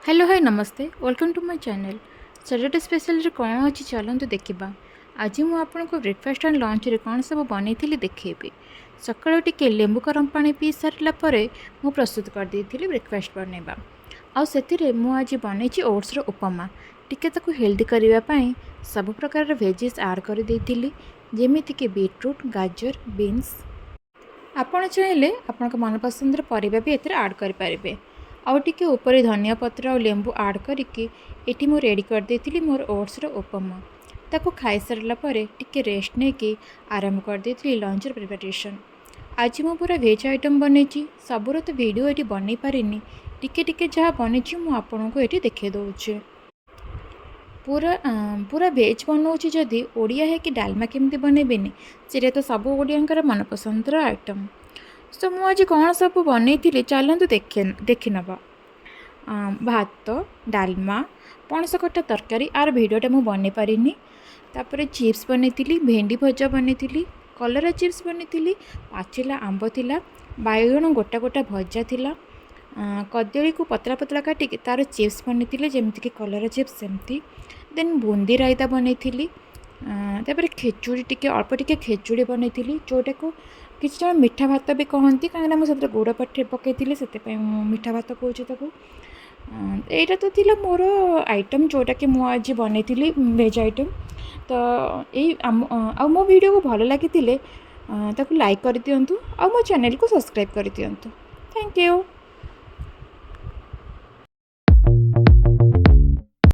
Hello hi नमस्ते welcome to my channel Saturday special रे कौन अच्छी चलते देखा। आज मुझे आपको ब्रेकफास्ट एंड लंच रे कौन सब बनई देखी। सकाळु टिके लेंबू गरम पानी पी सारा पर मु प्रस्तुत कर देती ब्रेकफास्ट बनवा। आउ आज बनई ओट्स उपमा टिके ताकू हेल्दी करने सब प्रकार वेजेस ऐड कर जमीक बीटरूट गाजर बीन्स आपण चाहिए आपण मनपसंद परिबा भी एथरे ऐड करें। आउ टिके ऊपर धनिया पत्र और लेंबू ऐड करके ये मुझे रेडी कर देती मोर ओट्स उपमा। ताको खाई सारा पर टिके रेस्ट नहीं कि आरंभ कर देती लंच प्रिपरेशन। आज मु पूरा वेज आइटम बनई सबूर तो वीडियो ये बनई पारे टिके टिके जहाँ बनई मुझे ये देखे दूचे। पूरा पूरा वेज बनाऊँगी जदि ओडिया है कि डालमा केमती बनइबेनि से तो सब ओडियांकर मनपसंदर आइटम। सो मु आज कौन सब बनई चलतु देखि नवा। भात डालमा पणस कटा तरकारी आर भिडियोटा मुझे बनई पारिनी। तापर चिप्स बनई भेंडी भजा बनई कलरा चिप्स बनई पाचिला आंब थिला बैगण गोटा गोटा भजा थिला कदली को पतला पतला काटिक तार चिप्स बनई जमीक कलरा चिप्स सेमती देन बुंदी रायता बनई तापर खेचुड़ी टिके अल्प टिके खेचुड़ी बनई जोटा को किसी जन मीठा भात भी कहती कहीं मुझे गुड़ पटे पकई से मीठा भात कहूँ। यहाँ तो थी मोर आइटम जोटा कि मुझे आज बनई वेज आइटम। तो यही आ मो वीडियो को भल लगी लाइक कर दिंतु आ मो चैनल को सब्सक्राइब कर दिंतु। Thank you.